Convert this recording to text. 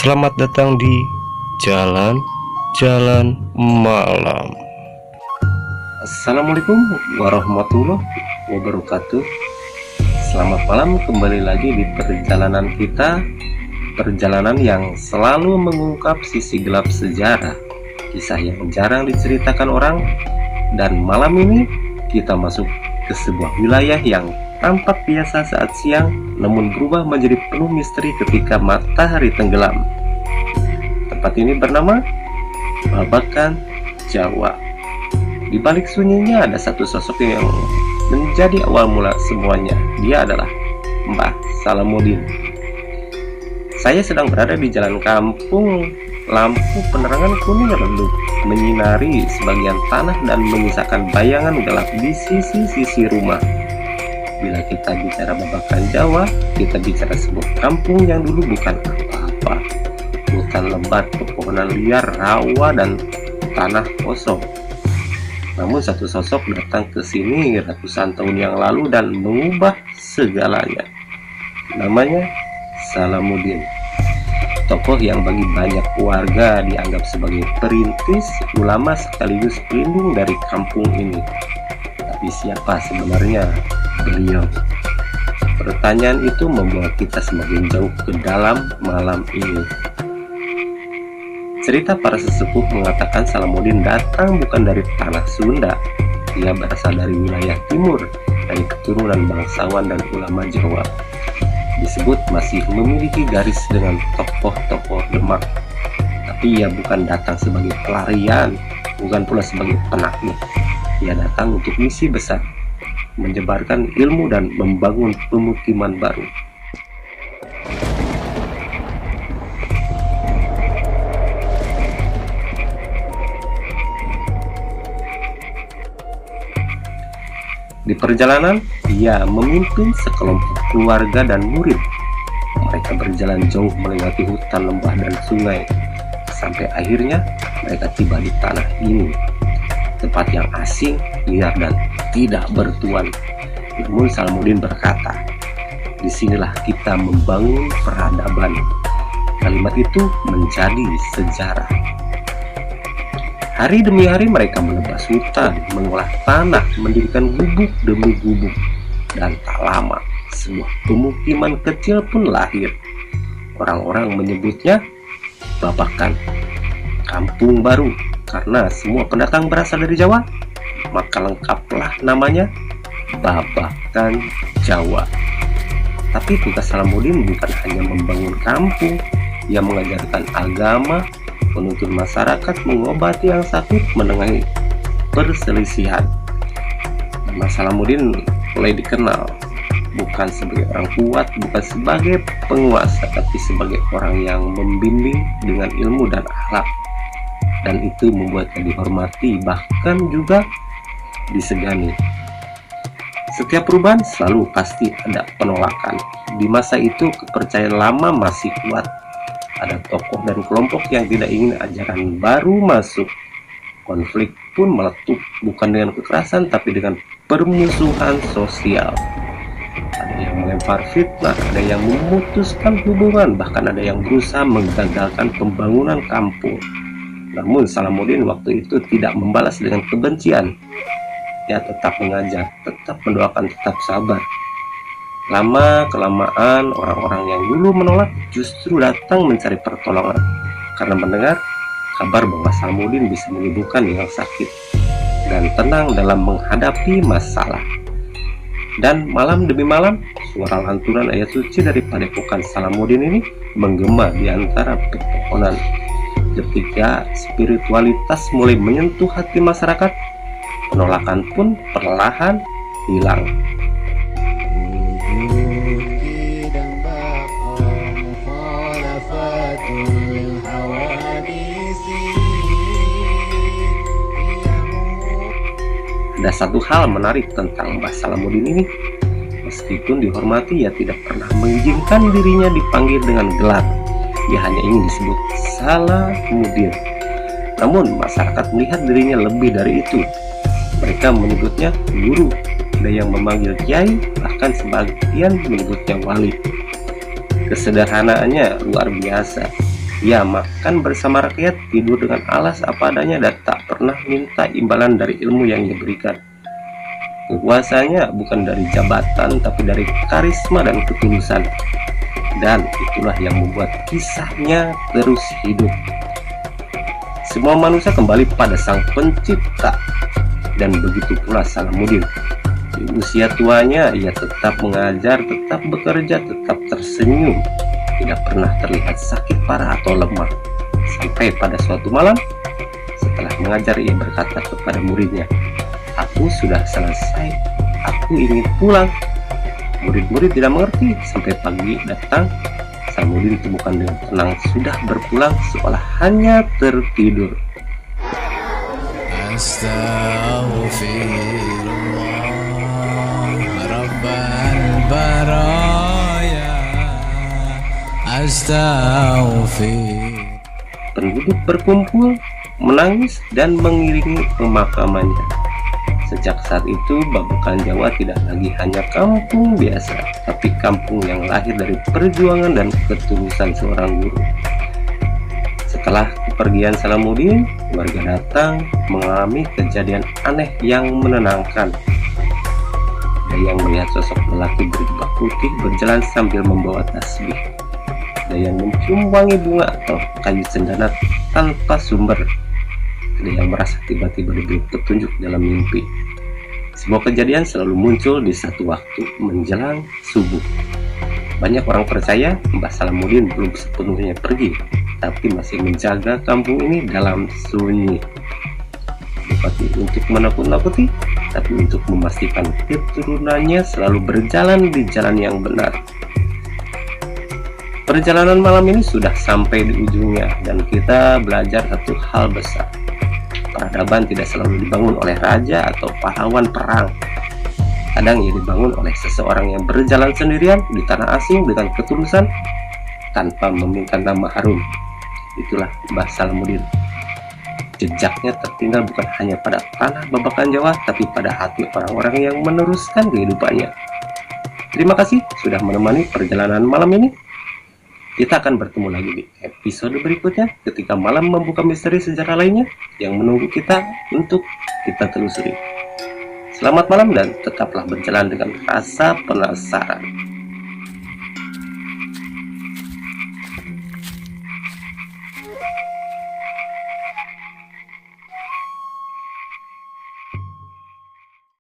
Selamat datang di Jalan-Jalan Malam. Assalamualaikum warahmatullahi wabarakatuh. Selamat malam, kembali lagi di perjalanan kita. Perjalanan yang selalu mengungkap sisi gelap sejarah, kisah yang jarang diceritakan orang. Dan malam ini kita masuk ke sebuah wilayah yang tampak biasa saat siang, namun berubah menjadi penuh misteri ketika matahari tenggelam. Tempat ini bernama Babakan, Jawa. Di balik sunyinya ada satu sosok yang menjadi awal mula semuanya. Dia adalah Mbah Salamuddin. Saya sedang berada di jalan kampung. Lampu penerangan kuning redup menyinari sebagian tanah dan menyisakan bayangan gelap di sisi-sisi rumah. Bila kita bicara Babakan Jawa, kita bicara sebuah kampung yang dulu bukan apa-apa. Hutan lebat, pepohonan liar, rawa, dan tanah kosong. Namun satu sosok datang ke sini ratusan tahun yang lalu dan mengubah segalanya. Namanya Salamuddin. Tokoh yang bagi banyak warga dianggap sebagai perintis, ulama sekaligus pelindung dari kampung ini. Tapi siapa sebenarnya beliau? Pertanyaan itu membawa kita semakin jauh ke dalam malam ini. Cerita para sesepuh mengatakan Salamuddin datang bukan dari tanah Sunda. Ia berasal dari wilayah timur, dari keturunan bangsawan dan ulama Jawa. Disebut masih memiliki garis dengan tokoh-tokoh Demak. Tapi ia bukan datang sebagai pelarian, bukan pula sebagai penakluk. Ia datang untuk misi besar, menyebarkan ilmu dan membangun pemukiman baru. Di perjalanan, ia memimpin sekelompok keluarga dan murid. Mereka berjalan jauh melewati hutan, lembah, dan sungai. Sampai akhirnya mereka tiba di tanah ini. Tempat yang asing, liar, dan tidak bertuan. Namun Salamuddin berkata, "Disinilah kita membangun peradaban." Kalimat itu menjadi sejarah. Hari demi hari mereka menebas hutan, mengolah tanah, mendirikan gubuk demi gubuk. Dan tak lama, sebuah pemukiman kecil pun lahir. Orang-orang menyebutnya Babakan, kampung baru. Karena semua pendatang berasal dari Jawa, maka lengkaplah namanya Babakan Jawa. Tapi tugas Salamuddin bukan hanya membangun kampung. Ia mengajarkan agama, menuntun masyarakat, mengobati yang sakit, menengahi perselisihan. Nama Salamuddin mulai dikenal bukan sebagai orang kuat, bukan sebagai penguasa, tapi sebagai orang yang membimbing dengan ilmu dan akhlak. Dan itu membuatnya dihormati, bahkan juga disegani. Setiap perubahan selalu pasti ada penolakan. Di masa itu kepercayaan lama masih kuat. Ada tokoh dan kelompok yang tidak ingin ajaran baru masuk. Konflik pun meletup bukan dengan kekerasan tapi dengan permusuhan sosial. Ada yang melempar fitnah, ada yang memutuskan hubungan, bahkan ada yang berusaha menggagalkan pembangunan kampung. Namun Salamuddin waktu itu tidak membalas dengan kebencian. Ia tetap mengajar, tetap mendoakan, tetap sabar. Lama-kelamaan orang-orang yang dulu menolak justru datang mencari pertolongan karena mendengar kabar bahwa Salamuddin bisa menyembuhkan yang sakit dan tenang dalam menghadapi masalah. Dan malam demi malam, suara lantunan ayat suci dari padepokan Salamuddin ini menggema di antara pepohonan. Ketika spiritualitas mulai menyentuh hati masyarakat, penolakan pun perlahan hilang. Ada satu hal menarik tentang Mbah Salamuddin ini. Meskipun dihormati, ia tidak pernah mengizinkan dirinya dipanggil dengan gelar. Ia hanya ingin disebut Salamuddin. Namun masyarakat melihat dirinya lebih dari itu. Mereka menyebutnya guru, ada yang memanggil kiai, bahkan sebagian menyebutnya wali. Kesederhanaannya luar biasa. Ia makan bersama rakyat, tidur dengan alas apa adanya, dan tak pernah minta imbalan dari ilmu yang ia berikan. Kekuasaannya bukan dari jabatan, tapi dari karisma dan ketulusan. Dan itulah yang membuat kisahnya terus hidup. Semua manusia kembali pada Sang Pencipta, dan begitu pula Salamuddin. Di usia tuanya, ia tetap mengajar, tetap bekerja, tetap tersenyum, tidak pernah terlihat sakit parah atau lemah. Sampai pada suatu malam, setelah mengajar, ia berkata kepada muridnya, "Aku sudah selesai, aku ingin pulang." Murid-murid tidak mengerti. Sampai pagi datang, Salamuddin ditemukan dengan tenang sudah berpulang, seolah hanya tertidur. Astaghfirullah Rabbal baraya, astaghfir. Penduduk berkumpul, menangis, dan mengiringi pemakamannya. Sejak saat itu, Babakan Jawa tidak lagi hanya kampung biasa, tapi kampung yang lahir dari perjuangan dan ketulusan seorang guru. Setelah kepergian Salamuddin, warga datang mengalami kejadian aneh yang menenangkan. Ada yang melihat sosok lelaki berjubah putih berjalan sambil membawa tasbih. Ada yang mencium wangi bunga atau kayu cendana tanpa sumber. Ada yang merasa tiba-tiba diberi petunjuk dalam mimpi. Semua kejadian selalu muncul di satu waktu menjelang subuh. Banyak orang percaya Mbah Salamuddin belum sepenuhnya pergi, tapi masih menjaga kampung ini dalam sunyi. Bukan untuk menakut-nakuti, tapi untuk memastikan keturunannya selalu berjalan di jalan yang benar. Perjalanan malam ini sudah sampai di ujungnya, dan kita belajar satu hal besar. Peradaban tidak selalu dibangun oleh raja atau pahlawan perang. Kadang ia dibangun oleh seseorang yang berjalan sendirian di tanah asing dengan ketulusan tanpa meminta nama harum. Itulah Mbah Salamuddin. Jejaknya tertinggal bukan hanya pada tanah Babakan Jawa, tapi pada hati orang-orang yang meneruskan kehidupannya. Terima kasih sudah menemani perjalanan malam ini. Kita akan bertemu lagi di episode berikutnya ketika malam membuka misteri sejarah lainnya yang menunggu kita untuk kita telusuri. Selamat malam dan tetaplah berjalan dengan rasa penasaran.